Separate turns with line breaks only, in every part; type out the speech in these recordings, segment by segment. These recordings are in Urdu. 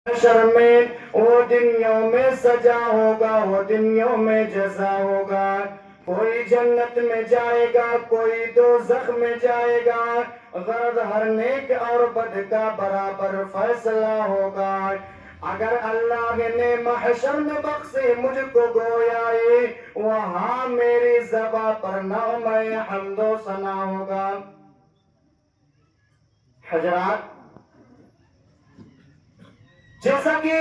حشر میں وہ دن یوم سجا ہوگا، وہ دن یوم جزا ہوگا. کوئی جنت میں جائے گا، کوئی دوزخ میں جائے گا. غرض ہر نیک اور بد کا برابر فیصلہ ہوگا. اگر اللہ نے محشر میں بخشے مجھ کو گویائی، وہاں میری زباں پر نغمہ حمد و ثنا ہوگا. حضرات، جیسا کہ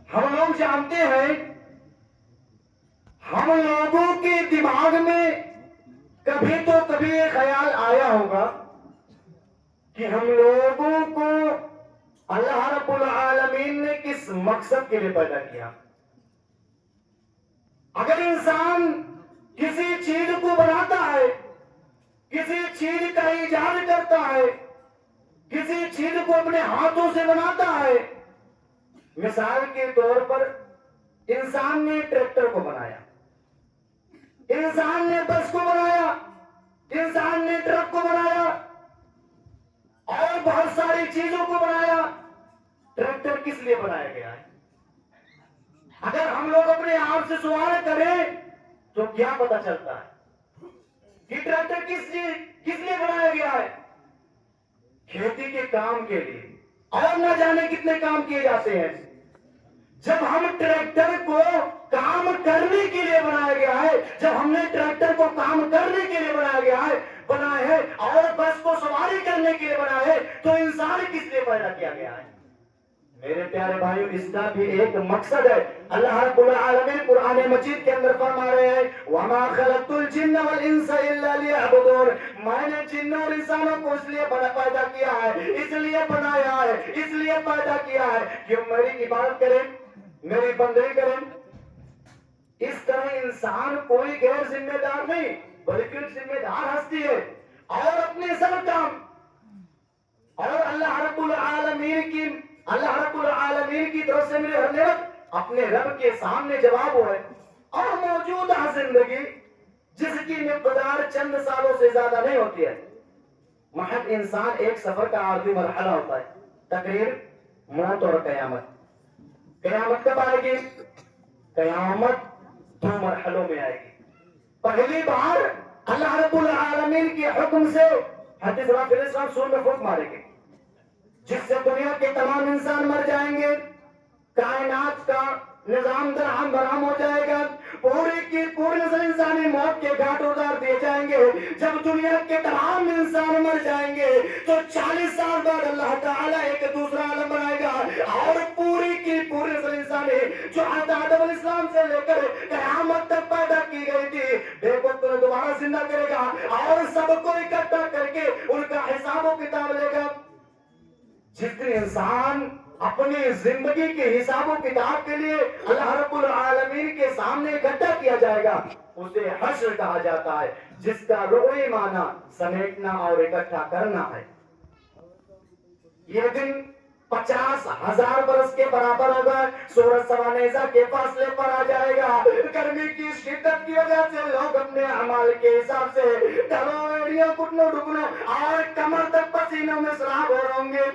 ہم لوگ جانتے ہیں، ہم لوگوں کے دماغ میں کبھی تو کبھی یہ خیال آیا ہوگا کہ ہم لوگوں کو اللہ رب العالمین نے کس مقصد کے لیے پیدا کیا. اگر انسان کسی چیز کو بناتا ہے، کسی چیز کا ایجاد کرتا ہے، کسی چیز کو اپنے ہاتھوں سے بناتا ہے، مثال کے طور پر انسان نے ٹریکٹر کو بنایا، انسان نے بس کو بنایا، انسان نے ٹرک کو بنایا اور بہت ساری چیزوں کو بنایا. ٹریکٹر کس لیے بنایا گیا ہے؟ اگر ہم لوگ اپنے آپ سے سوال کریں تو کیا پتا چلتا ہے کہ ٹریکٹر کس لیے بنایا گیا ہے؟ کھیتی کے کام کے لیے، اور نہ جانے کتنے کام کیے جاتے ہیں. جب ہم ٹریکٹر کو کام کرنے کے لیے بنایا گیا ہے، جب ہم نے ٹریکٹر کو کام کرنے کے لیے بنایا ہے اور بس کو سواری کرنے کے لیے بنایا ہے، تو انسان کس لیے پیدا کیا گیا ہے؟ میرے پیارے بھائیو، اس کا بھی ایک مقصد ہے. اللہ رب العالمین قرآن مجید کے اندر فرما رہے ہیں وَمَا خَلَقْتُ الْجِنَّ وَالْإِنسَ إِلَّا لِيَعْبُدُونِ. میں نے جنوں اور انسانوں کو اس لیے پیدا کیا ہے، اس لیے بنایا ہے، اس لیے پیدا کیا ہے کہ میری عبادت کریں، میری بندگی کریں. اس طرح انسان کوئی غیر ذمہ دار نہیں بلکہ ذمہ دار ہستی ہے، اور اپنے سب کام اور اللہ رب العالمین کی طرف سے ملے ہر نعمت اپنے رب کے سامنے جواب ہو ہے. اور موجودہ زندگی جس کی مقدار چند سالوں سے زیادہ نہیں ہوتی ہے، محض انسان ایک سفر کا عارضی مرحلہ ہوتا ہے، تقریر، موت اور قیامت. قیامت کب آئے گی؟ قیامت دو مرحلوں میں آئے گی. پہلی بار اللہ رب العالمین کے حکم سے حضرت صلی اللہ علیہ وسلم سور میں پھونک مارے گے، جس سے دنیا کے تمام انسان مر جائیں گے، کائنات کا نظام درہم برہم ہو جائے گا، پوری کی پوری نسل انسانی موت کے گھاٹ اتار دیے جائیں گے. جب دنیا کے تمام انسان مر جائیں گے تو 40 سال بعد اللہ تعالیٰ ایک دوسرا عالم بنائے گا، اور پوری کی پوری نسل انسانی جو حضرت آدم علیہ السلام سے لے کر قیامت تک پیدا کی گئی تھی، بے وقت دوبارہ زندہ کرے گا اور سب کو اکٹھا کر کے ان کا حساب و کتاب لے گا. جتنے انسان اپنی زندگی کے حساب و کتاب کے لیے اللہ رب العالمین کے سامنے اکٹھا کیا جائے گا، اسے حشر کہا جاتا ہے، جس کا لغوی معنی سمیٹنا اور اکٹھا کرنا ہے. یہ دن 50,000 برس کے برابر ہوگا. سورج سوانیزہ کے فاصلے پر آ جائے گا. گرمی کی شدت کی وجہ سے لوگ اپنے اعمال کے حساب سے ڈھلوں ایڑیوں گھٹنوں ڈگنوں اور کمر تک پسینوں میں سراب ہو رہے ہوں گے.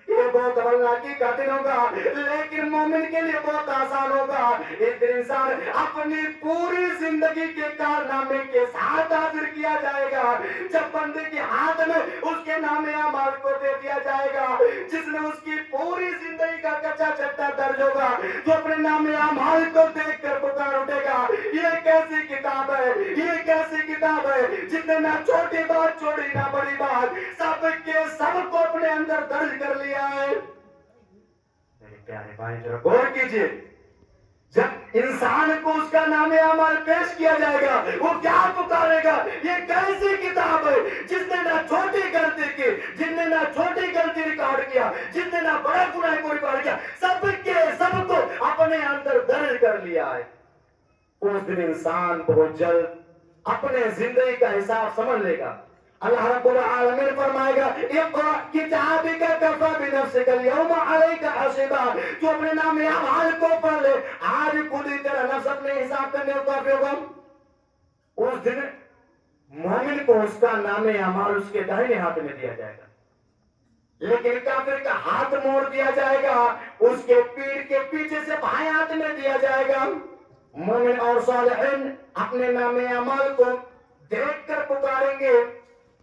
یہ بہت ہولناکی کا دن ہوگا، لیکن مومن کے لیے بہت آسان ہوگا. اس دن انسان اپنی پوری زندگی کے کارنامے کے ساتھ حاضر کیا جائے گا. جب بندے کے ہاتھ میں اس کے نام اعمال کو دے دیا جائے گا، جس میں اس کی پوری زندگی کا کچا چٹا درج ہوگا، تو اپنے نام اعمال کو دیکھ کر پکار اٹھے گا، یہ کیسی کتاب ہے، یہ کیسی کتاب ہے جس نے نہ چھوٹی بات چھوڑی نہ بڑی بات، سب کے سب کو اپنے اندر درج کر لیا ہے. میرے پیارے بھائی ذرا غور کیجیے، جب انسان کو اس کا نام اعمال پیش کیا جائے گا، وہ کیا پکارے گا؟ یہ کیسی کتاب ہے جس نے نہ چھوٹی غلطی کی، جس نے نہ چھوٹی غلطی ریکارڈ کیا، جس نے نہ بڑا گناہ کو ریکارڈ کیا، سب کے سب کو اپنے اندر درج کر لیا ہے. اس دن انسان بہت جلد اپنے زندگی کا حساب سمجھ لے گا. اللہ رب العالمین فرمائے گا اقرأ کتابک کفی بنفسک اليوم علیک حسیبا. تو اپنے نام اعمال کو پڑھ لے، آج خود ہی تیرا نفس اپنے حساب کرنے کو کافی ہوگا. اس دن مومن کو اس کا نام اعمال اس کے داہنے ہاتھ میں دیا جائے گا. لیکن کافر کا ہاتھ موڑ دیا جائے گا، اس کے پیٹ کے پیچھے سے بائیں ہاتھ میں دیا جائے گا۔ مومن اور صالحین اپنے نام اعمال کو دیکھ کر پکاریں گے،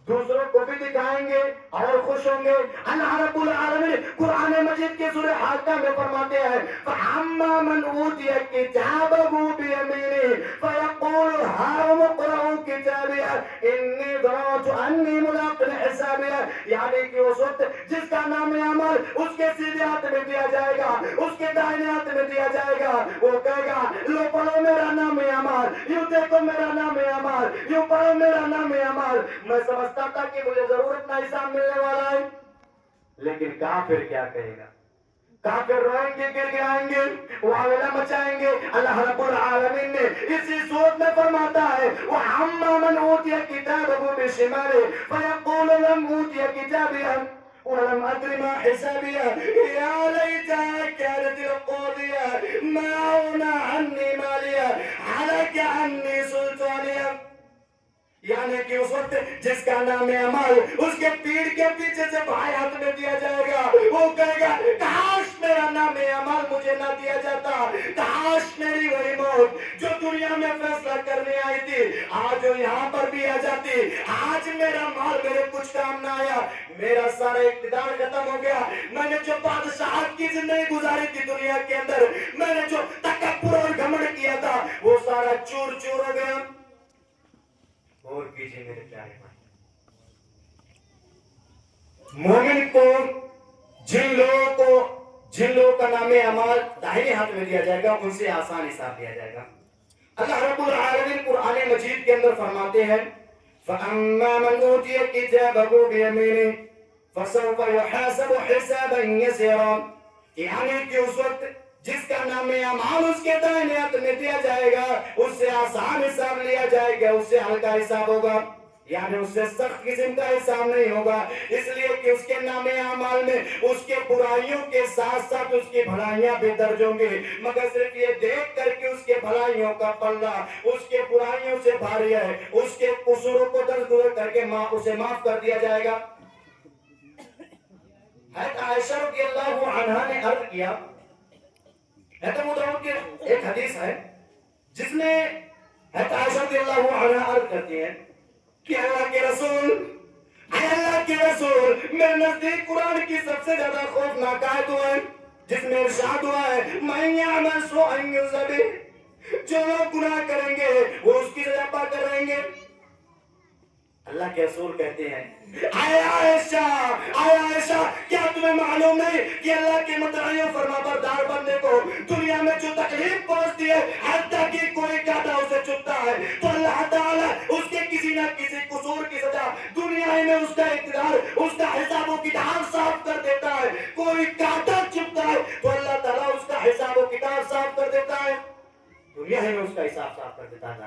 دوسروں کو بھی دکھائیں گے اور خوش ہوں گے۔ اللہ رب العالمین قرآن مجید کے سورہ حاقہ میں فرماتے ہیں فَأَمَّا مَنْ أُوتِيَ كِتَابَهُ بِيَمِينِهِ فَيَقُولُ هَاؤُمُ اقْرَءُوا كِتَابِيَهْ إِنِّي ظَنَنتُ أَنِّي مُلَاقٍ حِسَابِيَهْ، یعنی کہ اس وقت جس کا نام اعمال اس کے سیدھے ہاتھ میں دیا جائے گا، اس کے دائیں ہاتھ میں دیا جائے گا، وہ کہے گا لو پڑھو میرا نام اعمال، یوں دیکھو میرا نام اعمال، یوں پڑھو میرا نام اعمال۔ میں سمجھتا تھا کہ مجھے ضرور اپنا حساب ملنے والا ہے، لیکن کافر کیا کہے گا؟ کافر روئیں گے، گر گرائیں گے، واویلا مچائیں گے۔ اللہ رب العالمین نے اسی صورت میں فرماتا ہے وَأَمَّا مَنْ أُوتِيَ كِتَابَهُ بِشِمَالِهِ فَيَقُولُ لَمْ أُوتِيَ كِتَابِيَهْ وَلَمْ أَدْرِ مَا حِسَابِيَهْ يَا لَيْتَهَا كَانَتِ الْقَاضِيَةَ مَا أَغْنَىٰ عَنِّي مَالِيَهْ هَلَكَ عَنِّي سُلْطَانِيَهْ، یعنی کہ اس وقت جس کا نام اعمال اس کے پیڑ کے پیچھے سے بائیں ہاتھ میں دیا جائے گا، وہ کہے گا کاش میرا نام اعمال مجھے نہ دیا جاتا، کاش میری وہی موت جو دنیا میں فیصلہ کرنے آئی تھی آج وہ یہاں پر بھی آ جاتی، آج میرا مال میرے کچھ کام نہ آیا، میرا سارا اقتدار ختم ہو گیا، میں نے جو بادشاہت کی زندگی گزاری تھی دنیا کے اندر، میں نے جو تکبر اور گھمنڈ کیا تھا وہ سارا چور چور ہو گیا۔ اور کیجئے میرے پیارے بھائی، مومن کو جن لوگوں کا نام اعمال داہنے ہاتھ میں دیا جائے گا ان سے آسان حساب دیا جائے گا۔ اللہ رب العالمین قرآن مجید کے اندر فرماتے ہیں فَأَمَّا مَنْ أُوتِيَ كِتَابَهُ بِيَمِينِهِ فَسَوْفَ يُحَاسَبُ حِسَابًا يَسِيرًا، یعنی کہ اس وقت جس کا نام اعمال اس کے دائیں ہاتھ میں دیا جائے گا اس سے آسان حساب لیا جائے گا، اس سے ہلکا حساب ہوگا، یعنی اس سے سخت قسم کا حساب نہیں ہوگا، اس لیے کہ اس کے نام اعمال میں اس کے برائیوں کے ساتھ ساتھ اس کی بھلائیاں بھی درج ہوں گی، مگر صرف یہ دیکھ کر کے اس کے بھلائیوں کا پلہ اس کے برائیوں سے بھاری ہے، اس کے قصوروں کو درگزر کر کے اسے معاف کر دیا جائے گا۔ حضرت عائشہ رضی اللہ عنہا نے عرض کیا، حضرت ابو داؤد کی ایک حدیث ہے جس میں حضرت عائشہ رضی اللہ عنہا عرض کرتی ہیں کہ اللہ کے رسول، اے اللہ کے رسول، میرے نزدیک قرآن کی سب سے زیادہ خوفناک آیت ہے جس میں ارشاد ہوا ہے مَن يَعْمَلْ سُوءًا يُجْزَ بِهِ، جو لوگ گناہ کریں گے وہ اس کی سزا پا کر رہیں گے۔ اللہ کے رسول کہتے ہیں اے عائشہ کیا تمہیں معلوم نہیں کہ اللہ کے مطیع و فرمانبردار بندے کو دنیا میں جو تکلیف پہنچتی ہے حتیٰ کہ کوئی کاٹا اسے چبھتا ہے تو اللہ تعالیٰ اس کے کسی نہ کسی قصور کی سزا دنیا ہی میں اس کا اقتدار اس کا حساب و کتاب صاف کر دیتا ہے، کوئی کاٹا چبھتا ہے تو اللہ تعالیٰ اس کا حساب و کتاب صاف کر دیتا ہے، دنیا ہی میں اس کا حساب صاف کر دیتا ہے۔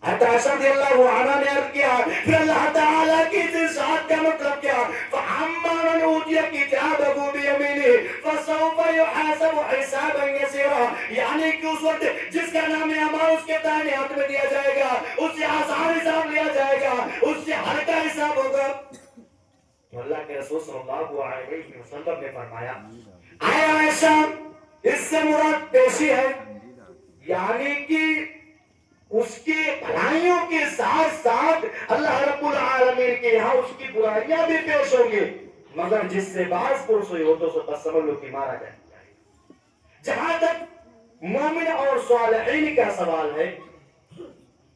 حضرت عائشہ رضی اللہ عنہا نے عرض کیا پھر اللہ تعالیٰ کی ارشاد کا مطلب کیا فَأَمَّا مَنْ أُوتِيَ كِتَابَهُ بِيَمِينِهِ فَسَوْفَ يُحَاسَبُ حِسَابًا يَسِيرًا، یعنی کہ اس وقت جس کا نام اعمال اس کے دائیں ہاتھ میں دیا جائے گا اس سے آسان حساب لیا جائے گا، اس سے ہلکا حساب ہوگا۔ تو اللہ کے رسول صلی اللہ علیہ وسلم نے فرمایا اے عائشہ اس سے مراد پیشی ہے، یعنی کہ اس کی بھلائیوں کے ساتھ ساتھ اللہ رب العالمین کے یہاں اس کی برائیاں بھی پیش ہوں گی، مگر جس سے باز پرس ہوئی ہو تو بس سمجھ لو کہ مارا جائے گا۔ جہاں تک مومن اور صالحین کا سوال ہے،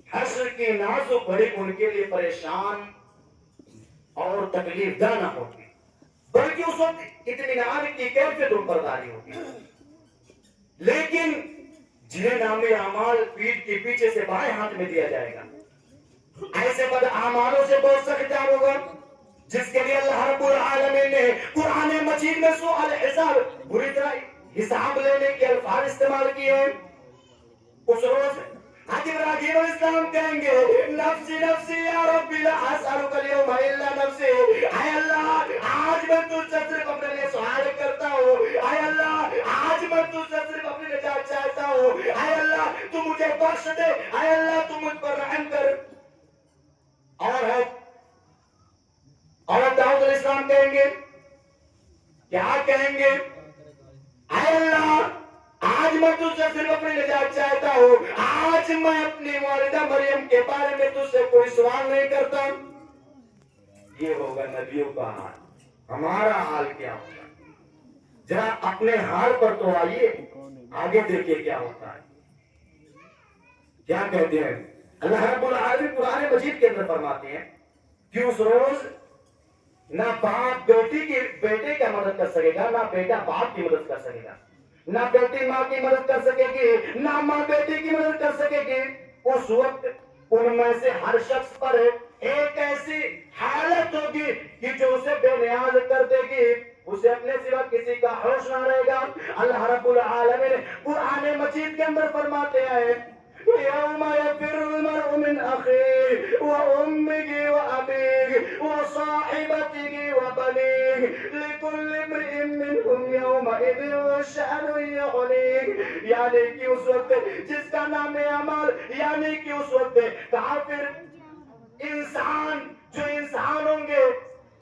حشر کی نازک گھڑی ان کے لیے پریشان اور تکلیف دہ نہ ہوگی، بلکہ اس وقت اطمینان کی کیفیت ان پر طاری ہوگی، لیکن جنہیں نام اعمال پیٹھ کے پیچھے سے بائیں ہاتھ میں دیا جائے گا ایسے بد اعمالوں سے بہت سخت جان ہوگا جس کے لیے اللہ رب العالمین نے قرآن مجید میں سوء الحساب بری طرح حساب لینے کے الفاظ استعمال کیے ہیں۔ اس روز حضرت ابراہیم علیہ السلام کہیں گے نفسی نفسی یا ربی لا اسألک اليوم الا نفسی، اے اللہ آج میں تجھ سے صرف اپنے لیے سوال کرتا ہوں، اے اللہ آج میں تجھ سے صرف اپنی نجات چاہتا ہوں، اے اللہ تو مجھے بخش دے، اے اللہ تو مجھ پر رحم کر۔ اور داؤد علیہ السلام کہیں گے کیا کہیں گے؟ اے اللہ، آج میں تجھ سے صرف اپنی نجات چاہتا ہوں، آج میں اپنی والدہ مریم کے بارے میں تجھ سے کوئی سوال نہیں کرتا۔ یہ ہوگا نبیوں کا حال۔ ہمارا حال کیا ہوگا؟ ذرا اپنے حال پر تو آئیے، آگے دیکھیے کیا ہوتا ہے۔ کیا کہتے ہیں اللہ رب العالمین قرآن مجید کے اندر فرماتے ہیں کہ اس روز نہ باپ بیٹے کا مدد کر سکے گا، نہ بیٹا باپ کی مدد کر سکے گا، نہ بیٹی ماں کی مدد کر سکے گی، نہ ماں بیٹی کی مدد کر سکے گی۔ اس وقت ان میں سے ہر شخص پر ایک ایسی حالت ہوگی کہ جو اسے بے نیاز کر دے گی، اسے اپنے سوا کسی کا ہوش نہ رہے گا۔ اللہ رب العالمین قرآن مجید کے اندر فرماتے ہیں یوم یفر المرء من اخیہ وامہ وابیہ وصاحبتہ وبنیہ لکل امرئ منہم یومئذ شأن یغنیہ، یعنی کہ اس وقت جس کا نام اعمال، یعنی کہ اس وقت کافر انسان، جو انسان ہوں گے،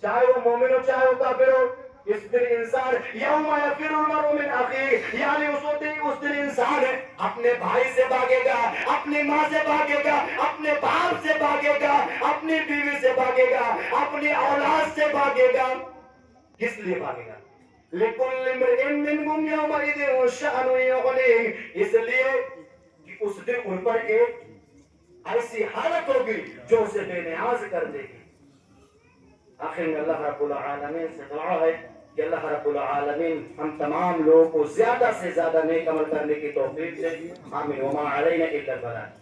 چاہے وہ مومن ہو چاہے وہ کافر ہو، اس دن انسان یوم یفر المرء من اخیہ، یعنی اس دن انسان اپنے بھائی سے بھاگے گا، اپنی ماں سے بھاگے گا، اپنے باپ سے بھاگے گا، اپنی بیوی سے بھاگے گا، اپنی اولاد سے بھاگے گا۔ کس لیے بھاگے گا؟ لِكُلِّ امْرِئٍ مِّنْهُمْ يَوْمَئِذٍ شَأْنٌ يُغْنِيهِ، اس لیے کہ اس دن ان پر ایک ایسی حالت ہوگی جو اسے بے نیاز کر دے گی۔ آخر میں اللہ رب العالمین سے دعا ہے کہ اللہ رب العالمین ہم تمام لوگوں کو زیادہ سے زیادہ نیک عمل کرنے کی توفیق دے۔ آمین۔ وما علینا الا البلاغ۔